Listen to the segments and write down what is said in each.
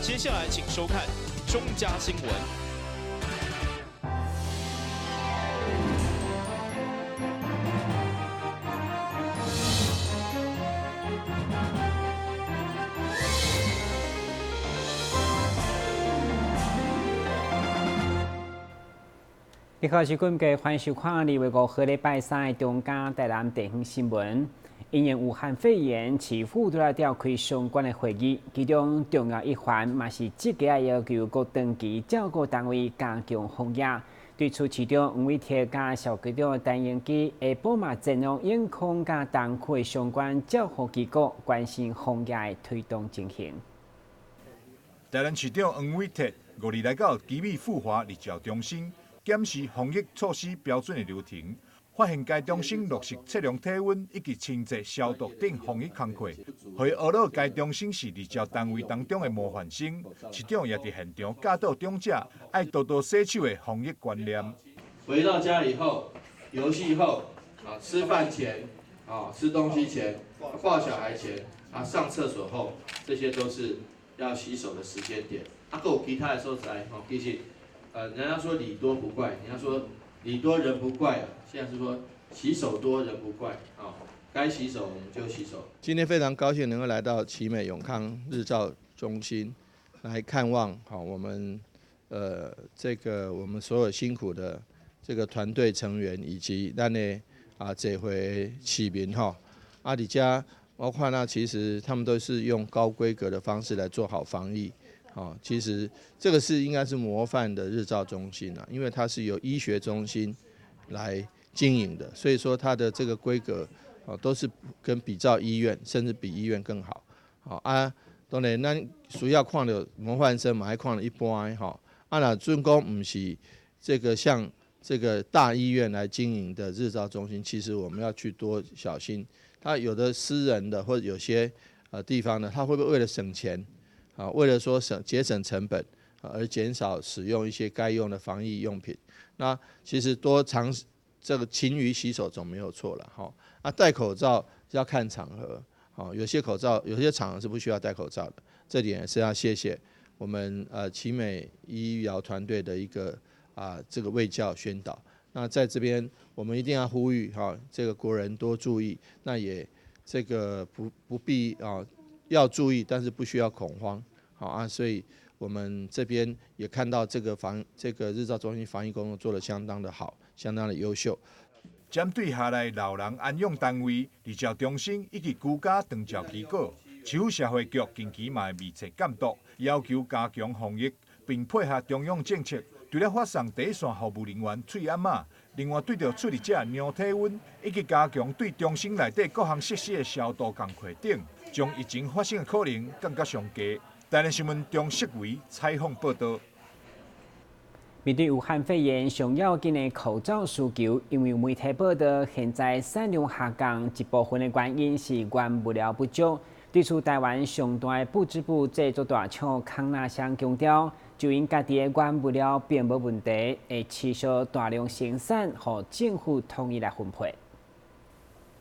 接下来请收看中嘉新闻。你好，是观众欢迎收看2月5号礼拜三的中嘉台南地方新闻。因应武汉肺炎，市府都来召开相关的会议，其中重要一环嘛是积极要求各长期照顾单位加强防疫。对此，市长黄伟哲加小局长陈英基下晡嘛前往永康加东区的相关照护机构，关心防疫的推动情形。台南市长黄伟哲5日来到基美富华日照中心。检视防疫措施标准的流程，发现该中心落实测量体温以及清洁消毒等防疫工作，可以讹到该中心是日照单位当中的模范生。市长也伫现场教导长者爱多多洗手的防疫观念。回到家以后、游戏后、吃饭前、吃东西前、抱小孩前、上厕所后，这些都是要洗手的时间点。还有其他的所在，其实。人家说礼多不怪，人家说礼多人不怪啊。现在是说洗手多人不怪啊，该洗手我们就洗手。今天非常高兴能够来到奇美永康日照中心来看望，我们这个我们所有辛苦的这个团队成员以及咱的这回市民伫遮我看到其实他们都是用高规格的方式来做好防疫。其实这个是应该是模范的日照中心因为它是由医学中心来经营的，所以说它的这个规格都是跟比照医院，甚至比医院更好。当然咱需要看到模范生嘛，还看到一般若准讲不是这个像这个大医院来经营的日照中心，其实我们要去多小心。它有的私人的或者有些地方呢，它会不会为了省钱？为了说节省成本而减少使用一些该用的防疫用品，那其实多这个勤于洗手总没有错了戴口罩要看场合有些场合是不需要戴口罩的，这点是要谢谢我们奇美医疗团队的一个这个卫教宣导。那在这边我们一定要呼吁这个国人多注意，那也这个不必要注意，但是不需要恐慌，所以我们这边也看到这个日照中心防疫工作做得相当的好，相当的优秀。针对下来老人安养单位、日照中心以及居家长照机构，市府社会局近期嘛会密切监督，要求加强防疫，并配合中央政策，除了发送第一线服务人员喙暗码，另外对着出入者量体温，以及加强对中心内底各项设施的消毒工作等。将疫情发生的可能降到上低。台南新闻中释维采访报道。面对武汉肺炎上要紧的口罩需求，因为媒体报道，现在产量下降，一部分的原因是原物料不足。对此，台湾上大的布织布制作大厂康纳香强调，就因家己的原物料并无问题，会持续大量生产，和政府统一来分配。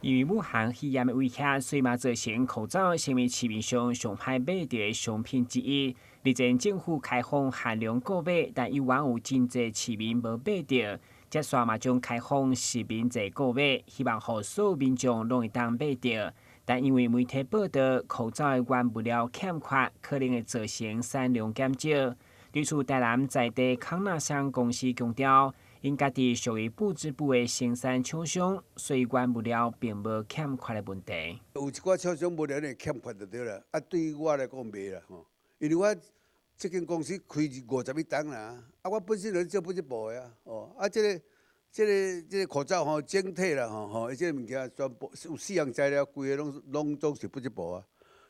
因为武汉肺炎的威胁，所以嘛造成口罩成为市面上上歹买到的商品之一。日前政府开放限量购买，但依然有真侪市民无买到。接下嘛将开放实名制购买，希望让所有民众拢会当买到。但因为媒体报道口罩的原物料欠缺，可能会造成产量减少。对此，台南在地康纳香公司强调，因家己属于布织布的生产厂商，所以原物料并无欠缺的问题。有一寡厂商物料呢欠缺就对啦，对于我来讲袂啦因为我这间公司开51档啦，我本身就做布织布的这个口罩整体啦这个物件全部有4样材料，规个拢总是布织布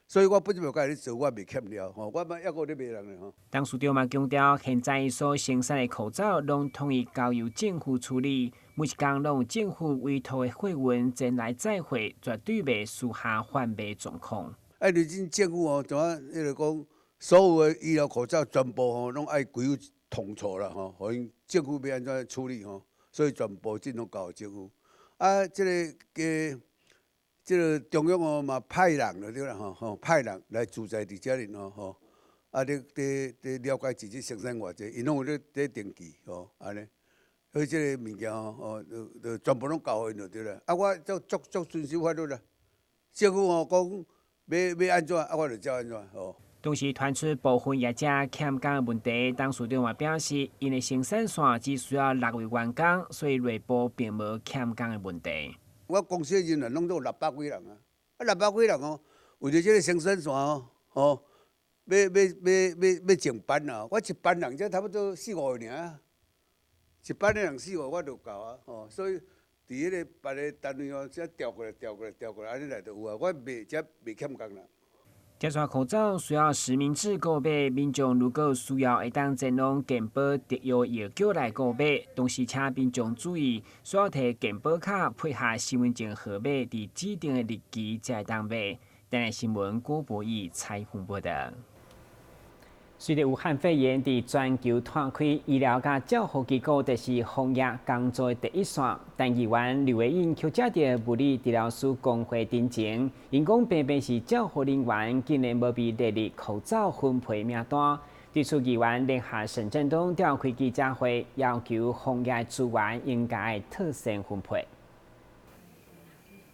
所以我本身就家己做，我袂欠了我嘛还阁咧卖人咧当署长嘛强调，现在所生产的口罩拢统一交由政府处理，每一工拢有政府委托的货运前来载货，绝对袂输下贩卖状况。你真政府怎啊？就是讲所有的医疗口罩全部拢爱归有统筹啦互因政府要安怎处理所以全部尽量交政府。这个中央嘛派人了对啦派人来驻在伫遮里啊，你了解自己生产偌济，因拢有咧登记哦，安尼。所以即个物件就全部拢交因就对啦。啊，我足遵守法律啦。政府讲要安怎，啊，我就照安怎哦。同时传出部分业者欠工的问题，董事长也表示，因的生产线只需要6位员工，所以内部并无欠工的问题。我公司的人员拢都有600几人啊，600几人哦，为着即个生产线哦，要整班啊，我一班人才差不多4、5个尔，一班的人4、5我就够啊，哦，所以伫迄个别个单位哦，只调过来，安尼来就有啊，我袂欠工啦。这双口罩需要实名制购买，民众如果需要会当前往健保特约药局来购买，同时请民众注意，需要摕健保卡配合身份证号码，伫指定的日期才会当买。台南新闻郭博义采访报道。随着武汉肺炎伫全球拓开，医疗甲照护机构就是防疫工作的第一线。但议员刘维英却接到物理治疗师工会တင်情，因讲偏偏是照护人员竟然无被列入口罩分配名单。对此，议员联合沈振东召开记者会，要求防疫资源应该特先分配。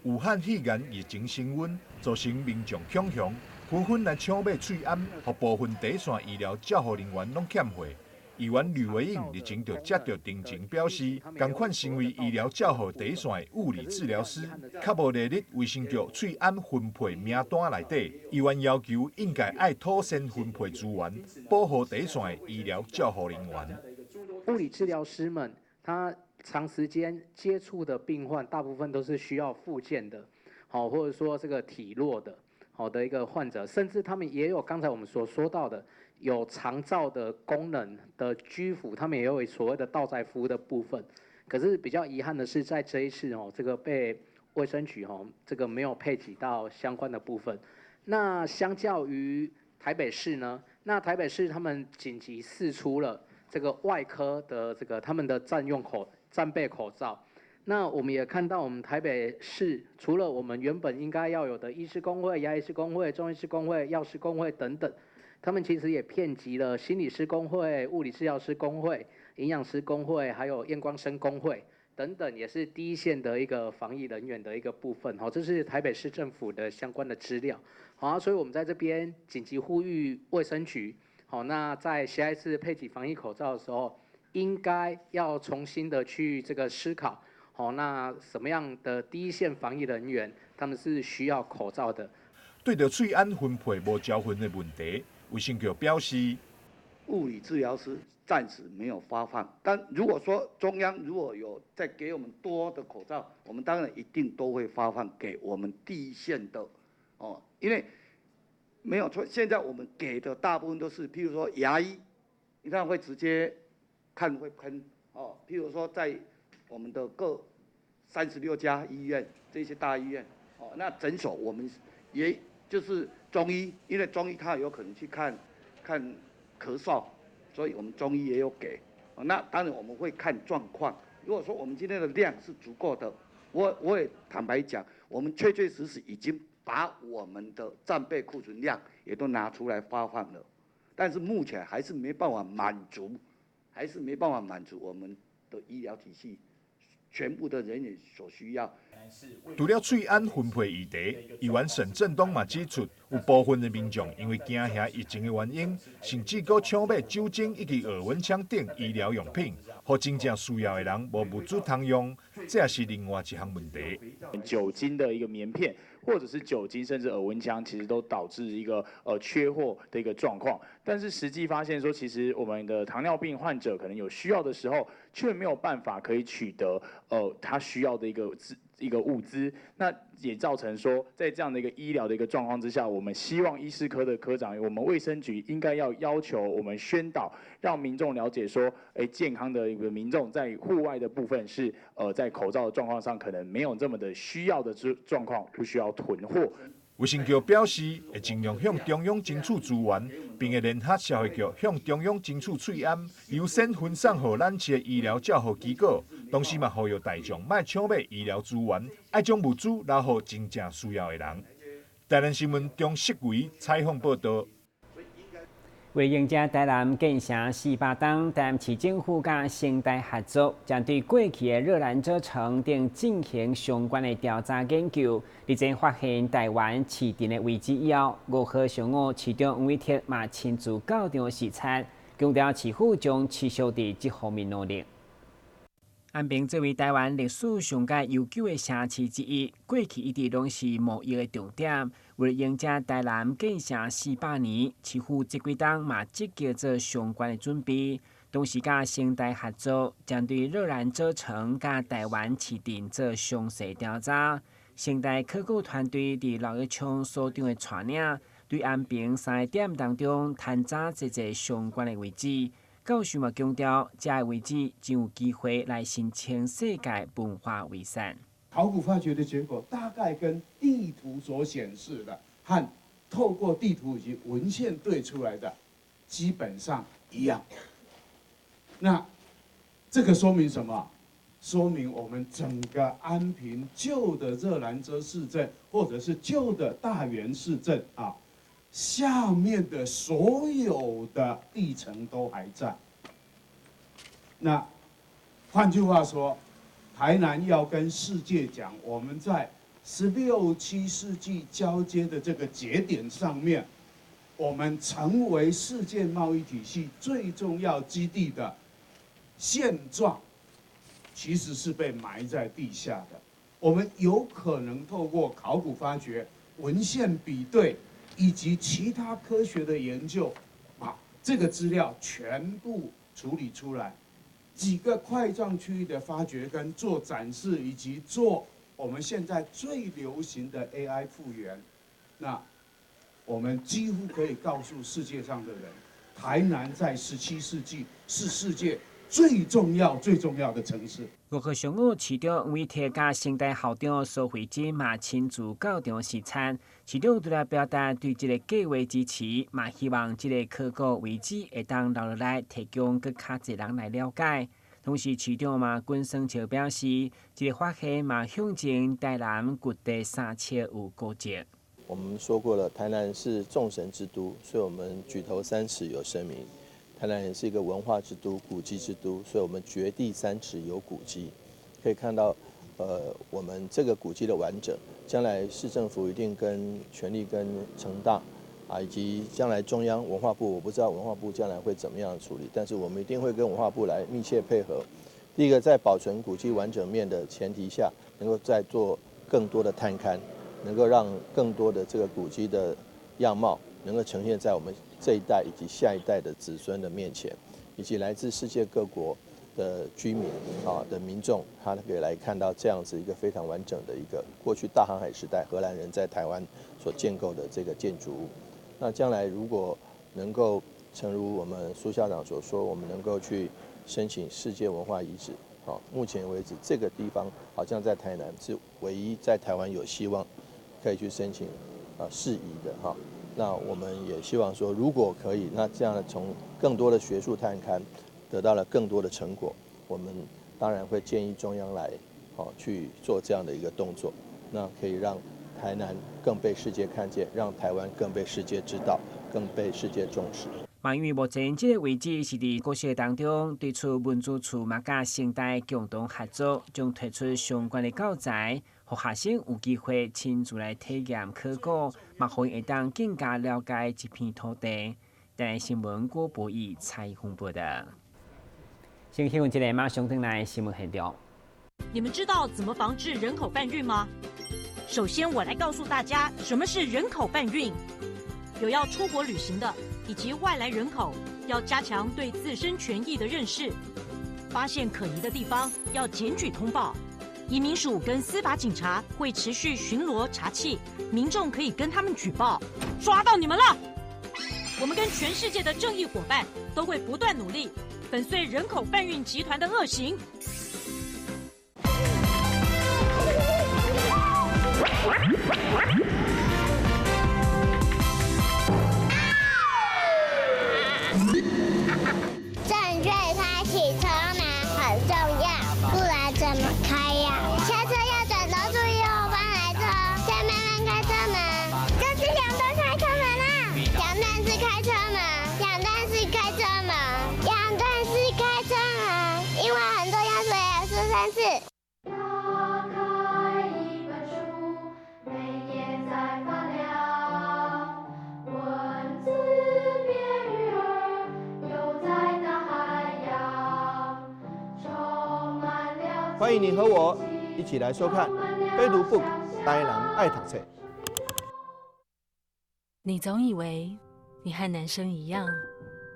武汉肺炎疫情升温，造成民众恐慌。纷纷来抢买喙安，互部分第一线医疗照护人员拢欠货。议员吕维英日前就接到定情表示，同款身为医疗照护第一线的物理治疗师，较无列入卫生局喙安分配名单内底。议员要求应该爱妥善分配资源，保护第一线的医疗照护人员。物理治疗师们，他长时间接触的病患，大部分都是需要复健的，好，或者说这个体弱的。好的一个患者，甚至他们也有刚才我们所说到的有长照的功能的居服，他们也有所谓的到宅服务的部分。可是比较遗憾的是，在这一次这个被卫生局这个没有配给到相关的部分。那相较于台北市呢，那台北市他们紧急释出了这个外科的这个他们的战备口罩。那我们也看到，我们台北市除了我们原本应该要有的医师公会、牙医师公会、中医师公会、药师公会等等，他们其实也遍及了心理师公会、物理治疗师公会、营养师公会，还有验光师公会等等，也是第一线的一个防疫人员的一个部分。好，这是台北市政府的相关的资料。好，所以我们在这边紧急呼吁卫生局，好，那在下一次配给防疫口罩的时候，应该要重新的去这个思考。好，那什么样的第一线防疫人员，他们是需要口罩的？对着喙安分配无交分的问题，卫生局表示，物理治疗师暂时没有发放，但如果说中央如果有再给我们多的口罩，我们当然一定都会发放给我们第一线的哦，因为没有错，现在我们给的大部分都是，譬如说牙医，你看会直接看会喷哦，譬如说在我们的各36家医院，这些大医院，哦，那诊所我们也就是中医，因为中医他有可能去看咳嗽，所以我们中医也有给。那当然我们会看状况。如果说我们今天的量是足够的，我也坦白讲，我们确确实实已经把我们的战备库存量也都拿出来发放了，但是目前还是没办法满足我们的医疗体系全部的人员所需要。除了喙安分配议题，议员沈振东嘛指出，有部分的民众因为惊吓疫情的原因，甚至搁抢买酒精以及耳温枪等医疗用品，互真正需要的人无物资通用，这也是另外一项问题。酒精的一个棉片，或者是酒精甚至耳温枪，其实都导致一个缺货的一个状况。但是实际发现说，其实我们的糖尿病患者可能有需要的时候，却没有办法可以取得他需要的一个物资，那也造成说，在这样的一个医疗的一个状况之下，我们希望医师科的科长，我们卫生局应该要求我们宣导，让民众了解说，健康的一个民众在户外的部分是在口罩的状况上可能没有这么的需要的状况，不需要囤货。卫生局表示，会尽量向中央争取资源，并会联合社会局向中央争取喙安，优先分送予咱市的医疗照护机构。同时嘛，呼吁大众莫抢买医疗资源，爱将物资留予真正需要的人。台南新闻中释维采访报道。为迎接台南建成400档，台南市政府甲城大合作，将对过去的热兰遮城等进行相关的调查研究。日前发现台湾市电的位置以后，5号上午市长黄伟哲嘛亲自到场视察，强调市府将持续伫这方面努力。安平作为台湾历史上较悠久的城市之一，过去一直拢是贸易的重点。为了迎接台南建成400年，市府这几档嘛积极做相关的准备，同时甲城大合作，将对热兰遮城甲台湾市电做详细调查。城大考古团队伫6月初所长的带领，对安平3个点当中探查一相关的位置。教授嘛强调，这个位置真有机会来申请世界文化遗产。考古发掘的结果大概跟地图所显示的和透过地图以及文献对出来的基本上一样。那这个说明什么？说明我们整个安平旧的热兰遮市镇，或者是旧的大园市镇啊。下面的所有的地层都还在。那换句话说，台南要跟世界讲，我们在16、17世纪交接的这个节点上面，我们成为世界贸易体系最重要基地的现状，其实是被埋在地下的。我们有可能透过考古发掘、文献比对。以及其他科学的研究，把这个资料全部处理出来。几个块状区域的发掘跟做展示，以及做我们现在最流行的 AI 复原，那我们几乎可以告诉世界上的人，台南在17世纪是世界最重要的城市。5号上午，市长黄伟哲甲城大校长苏慧珍嘛亲自到场视察。市长除了表达对这个计划支持，嘛希望这个考古遗址会当留落来，提供更较侪人来了解。同时，市长嘛滚双桥表示，这个发现嘛象征台南古地三切有古迹。我们说过了，台南是众神之都，所以我们举头三尺有神明。台南也是一个文化之都、古迹之都，所以我们掘地3尺有古迹。可以看到，我们这个古迹的完整，将来市政府一定全力跟成大啊，以及将来中央文化部，我不知道文化部将来会怎么样处理，但是我们一定会跟文化部来密切配合。第一个，在保存古迹完整面的前提下，能够再做更多的探勘，能够让更多的这个古迹的样貌能够呈现在我们这一代以及下一代的子孙的面前，以及来自世界各国的居民的民众，他可以来看到这样子一个非常完整的一个过去大航海时代荷兰人在台湾所建构的这个建筑物。那将来如果能够诚如我们苏校长所说，我们能够去申请世界文化遗址，目前为止这个地方好像在台南是唯一在台湾有希望可以去申请适宜的哈。那我们也希望说，如果可以，那这样从更多的学术探勘得到了更多的成果，我们当然会建议中央来去做这样的一个动作，那可以让台南更被世界看见，让台湾更被世界知道，更被世界重视。嘛，因为目前这个位置是伫国小当中，对出文资处嘛甲城大共同合作，将推出相关的教材，让学生有机会亲自来体验考古，嘛，可以会当更加了解这片土地。台南新闻郭博义采访报道。先新闻一个马上转来新闻现场。你们知道怎么防治人口贩运吗？首先，我来告诉大家什么是人口贩运。有要出国旅行的以及外来人口，要加强对自身权益的认识。发现可疑的地方要检举通报。移民署跟司法警察会持续巡逻查缉，民众可以跟他们举报。抓到你们了！我们跟全世界的正义伙伴都会不断努力，粉碎人口贩运集团的恶行。正确开启车门很重要，不然怎么开呀？下车要转头注意后方来车，再慢慢开车门。这是两段开车门啊，两段是开车门，两段欢迎您和我一起来收看《非读 book》台南爱读册。你总以为你和男生一样，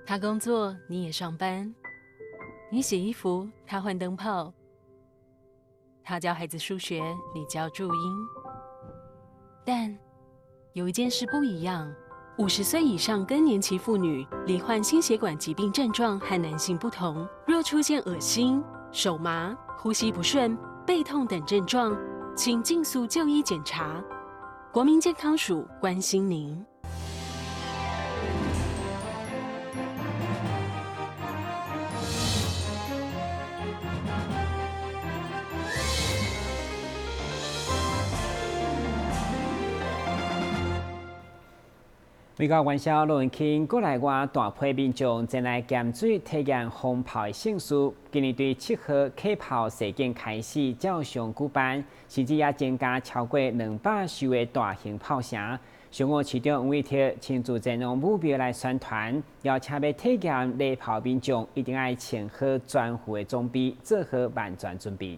他工作你也上班，你洗衣服他换灯泡，他教孩子数学你教注音。但有一件事不一样，50岁以上更年期妇女罹患心血管疾病症状和男性不同，若出现恶心、手麻、呼吸不顺、背痛等症状，请尽速就医检查。国民健康署关心您。美国元宵罗文庆国内外大批民众前来咸水体验风炮的盛事。今年对7号起炮事件开始照常举办，甚至也增加超过200艘的大型炮声。上午市长吴伟铁亲自前往目标来宣传，邀请要体验礼炮民众一定要穿好全副的装备，做好万全准备。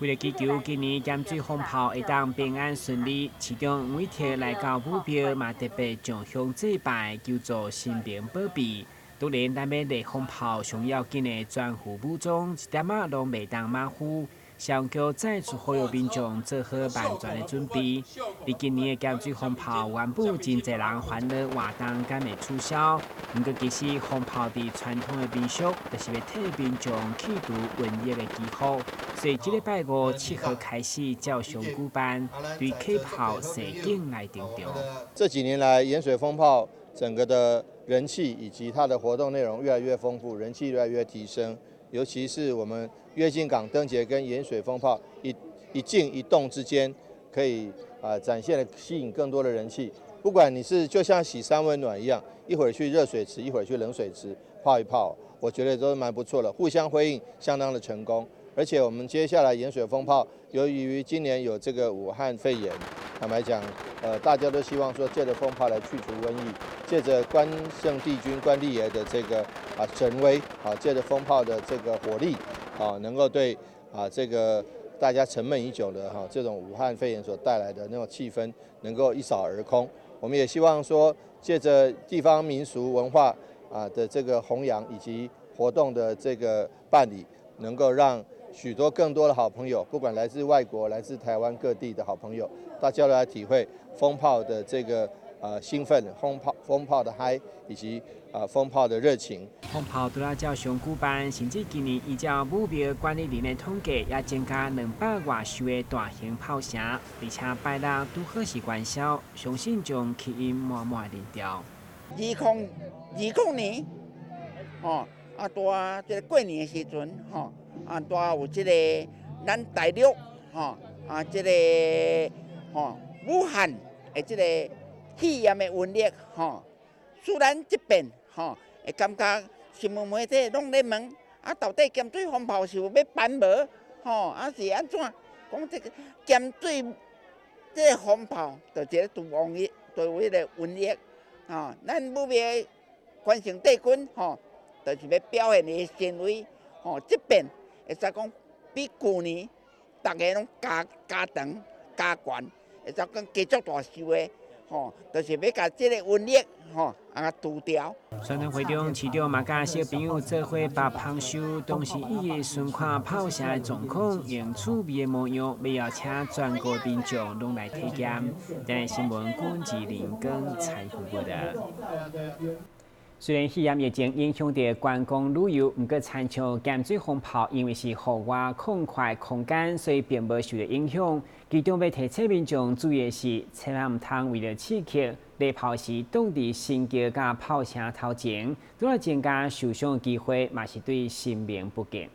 为了祈求今年咸水风炮会当平安顺利，市长吴伟铁来到目标，嘛特别上香祭拜，求助神明保庇。当然，咱要立风炮上要紧的全副武装，一点仔拢袂当马虎。上桥再次呼吁民众做好万全的准备。伫今年的咸水风炮原本真侪人欢乐活动敢会取消，不过其实风炮伫传统的民俗，就是要替民众去除瘟疫的祈福。所以这礼拜5、7号开始照常举办，对起炮示警来定调。这几年来，盐水风炮整个的人气以及它的活动内容越来越丰富，人气越来越提升。尤其是我们跃进港灯节跟盐水风炮一静一动之间，可以展现了吸引更多的人气。不管你是就像洗三温暖一样，一会儿去热水池，一会儿去冷水池泡一泡，我觉得都是蛮不错的，互相辉映，相当的成功。而且我们接下来盐水风炮，由于今年有这个武汉肺炎，坦白讲，大家都希望说借着风炮来去除瘟疫，借着关圣帝君关帝爷的这个神威，借着风炮的这个火力，能够对这个大家沉闷已久的这种武汉肺炎所带来的那种气氛，能够一扫而空。我们也希望说，借着地方民俗文化的这个弘扬以及活动的这个办理，能够让许多更多的好朋友，不管来自外国、来自台湾各地的好朋友，大家都来体会风炮的这个兴奋，风炮的嗨，以及风炮的热情。风炮除了照常举办，甚至今年依照目标管理人的统计，也增加200多艘的大型炮声，而且拜六拄好是元宵，相信将吸引满满人潮。2020年，大这个过年的时阵，大有这个咱大陆，这个武汉的这个肺炎的瘟疫，虽然这边，会感觉新闻媒体拢在问，到底咸水风炮是有要办无？是安怎？讲这个咸水这个风炮，就一个除瘟疫，除迄个瘟疫，咱目标关圣帝君，就是要表现的神威，这边会使讲比去年大家拢加长加悬，会使讲加足大寿的，就是要甲这个瘟疫，除掉。宣传会中，市长嘛甲小朋友做伙把芳寿，同时伊个顺看炮声的状况，用趣味的模样，要邀请全国民众拢来体验。今日新闻管制林根采访报道。虽然肺炎疫情影响到观光旅游，不过参像咸水风炮，因为是户外空快空间，所以并无受到影响。其中要提醒民众注意的是，千万唔通为了刺激，礼炮时挡伫神桥甲炮声头前，拄来增加受伤的机会，嘛是对生命不敬。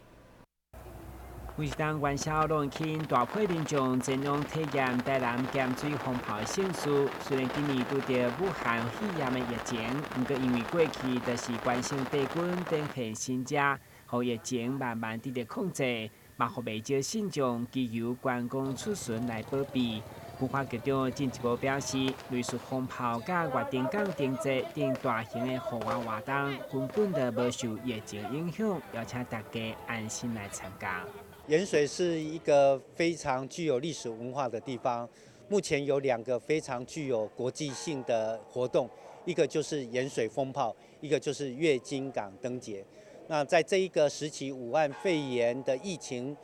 每当元宵罗文庆，大批民众前往体验台南咸水风炮的盛事。虽然今年拄着武汉肺炎的疫情，不过因为过去就是关圣帝君登现神者，互疫情慢慢得到控制，嘛互未少信众祈求观光出巡来保庇。文化局长进一步表示，类似风炮甲月丁港灯节等大型的户外活动，根本就无受疫情影响，邀请大家安心来参加。盐水是一个非常具有历史文化的地方，目前有2个非常具有国际性的活动，一个就是盐水风炮，一个就是月经港灯节。那在这一个时期武汉肺炎的疫情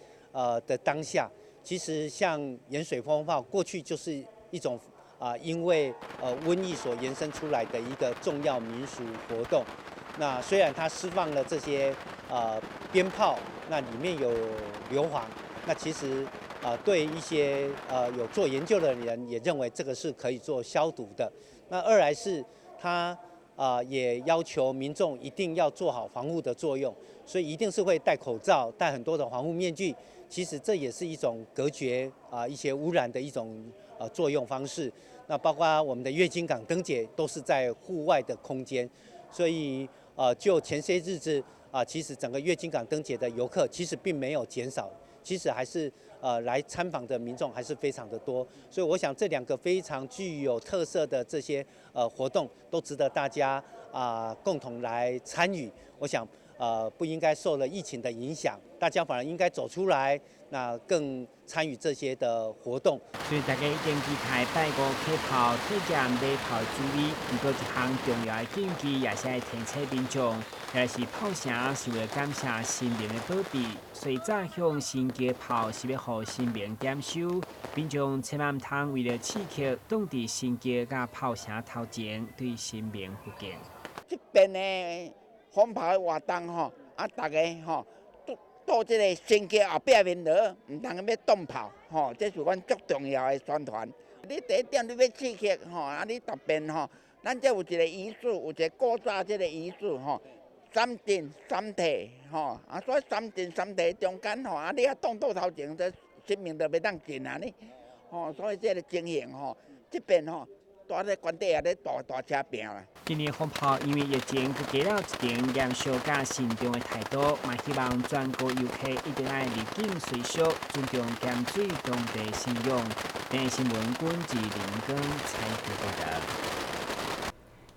的当下，其实像盐水风炮过去就是一种因为瘟疫所延伸出来的一个重要民俗活动。那虽然它释放了这些鞭炮，那里面有硫磺，那其实对一些有做研究的人也认为这个是可以做消毒的。那二来是它也要求民众一定要做好防护的作用，所以一定是会戴口罩、戴很多的防护面具。其实这也是一种隔绝一些污染的一种作用方式。那包括我们的月经港灯节都是在户外的空间，所以就前些日子其实整个月经港灯节的游客其实并没有减少，其实还是来参访的民众还是非常的多。所以我想这2个非常具有特色的这些活动都值得大家共同来参与。我想不应该受了疫情的影响，大家反而应该走出来，那更参与这些的活动。虽然大家已经期待拜五客炮体验礼炮主理，不过一项重要的禁忌也是要提醒民众，就是炮声是为了感谢神明的保庇，所以早向神家炮是要予神明点收，民众千万唔通为了刺激，挡伫神家甲炮声头前对神明不敬。这边呢？风炮的活动吼，大家吼到这个神家后壁面落，唔通要动炮吼，这是阮足重要的宣传。你第一点你要刺激吼，你特别吼，咱这有一个仪式，有一个古早这个仪式吼，3进3退吼，所以3进3退中间吼，你动到头前，这神明就袂当进啊呢，吼，所以这个情形吼，这边吼。大咧官邸咧大车拼啦。今年风炮因为疫情，佮加了一定严肃甲慎重的态度，嘛希望全国游客一定要入境随俗，尊重检水当地信用。本新闻管制林根采访报道。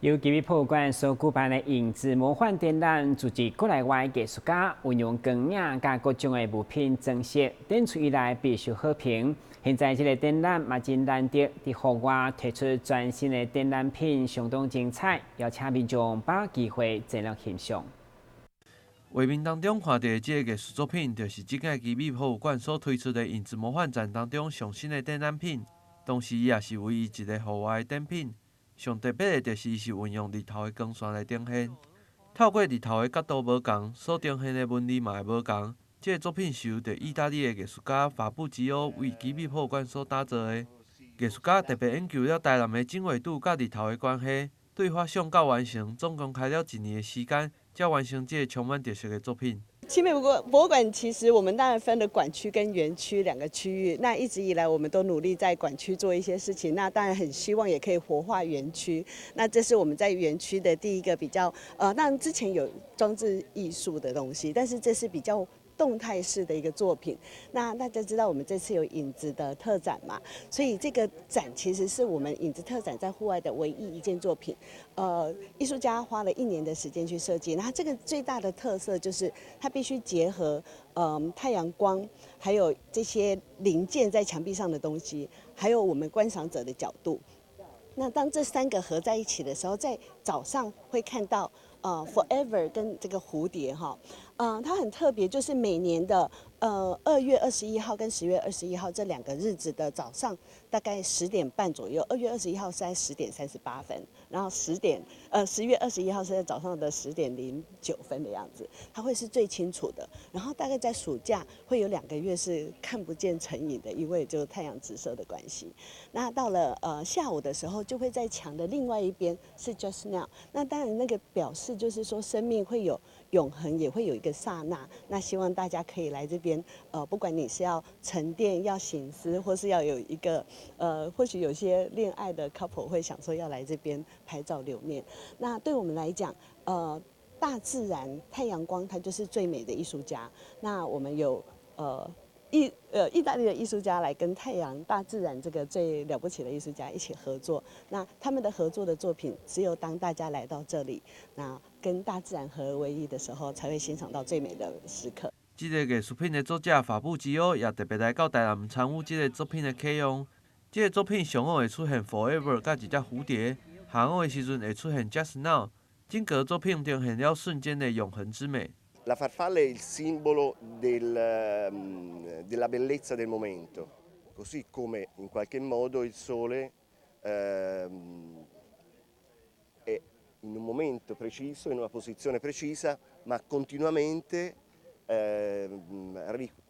由吉米博物馆所举办的影子魔幻展览，组织国内外艺术家运用光影甲各种的物品装饰，展出以来备受好评。现在这个展览嘛真难得，伫户外推出全新的展览品，相当精彩，邀请民众把握机会前来欣赏。画面当中看到的这个艺术作品，就是这届吉米博物馆所推出的影子魔幻展当中上新的展览品，同时也是唯一一个户外的展品。上特别的就是伊是运用日头的光线来呈现，透过日头的角度无同，所呈现的纹理嘛会无同。这个作品是由意大利的艺术家法布吉欧为吉米博物馆所打造的。艺术家特别研究了台南的经纬度甲日头的关系，对发想到完成，总共开了1年的时间，才完成这个充满特色的作品。奇美博物馆其实我们当然分了馆区跟园区2个区域。那一直以来我们都努力在馆区做一些事情，那当然很希望也可以活化园区。那这是我们在园区的第一个比较当然之前有装置艺术的东西，但是这是比较动态式的一个作品。那大家知道我们这次有影子的特展嘛，所以这个展其实是我们影子特展在户外的唯一一件作品。艺术家花了1年的时间去设计，那这个最大的特色就是它必须结合太阳光，还有这些零件在墙壁上的东西，还有我们观赏者的角度。那当这3个合在一起的时候，在早上会看到Forever 跟这个蝴蝶哈，它很特别，就是每年的2月21号跟10月21号这2个日子的早上，大概10点半左右。2月21号是在10点38分，然后10月21号是在早上的10点09分的样子，它会是最清楚的。然后大概在暑假会有2个月是看不见成影的，因为就是太阳直射的关系。那到了下午的时候，就会在墙的另外一边是 Just Now。那当然那个表示就是说生命会有永恒，也会有一个刹那。那希望大家可以来这边，不管你是要沉淀、要省思，或是要有一个或许有些恋爱的 couple 会想说要来这边拍照留念。那对我们来讲，大自然、太阳光，它就是最美的艺术家。那我们有意大利的艺术家来跟太阳、大自然这个最了不起的艺术家一起合作。那他们的合作的作品，只有当大家来到这里，那跟大自然合而为一的时候，才会欣赏到最美的时刻。这个艺术品的作者法布基欧也特别来到台南参与这个作品的启用。这个作品上午会出现 Forever 甲一只蝴蝶，下午的时阵会出现 Just Now。整个作品呈现了瞬间的永恒之美。La farfalla è il simbolo della bellezza del momento, così come in qualche modo il sole è in un momento preciso, in una posizione precisa, ma continuamente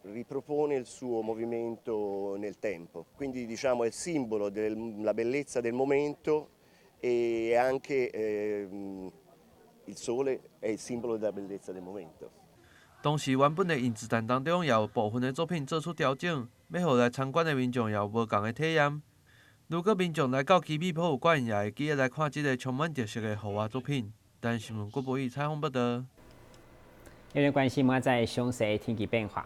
ripropone il suo movimento nel tempo. Quindi diciamo è il simbolo della bellezza del momento e anche il sole è il simbolo della bellezza del momento. 同时，原本的影子弹当中也有部分的作品做出调整，要予来参观的民众也有无同的体验。如果民众来到奇美博物馆，也会记得来看这个充满特色的户外作品。但新闻郭博宇采访报道。有点关心明仔详细天气变化。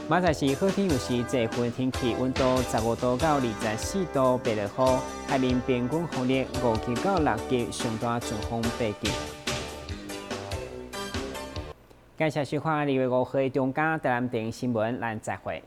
明仔是好天又是热风天气，温度15度到24度，白落雨，海面平均风力5级到6级，上大阵风8级。感谢收看2月5号中间台南电新闻，咱再会。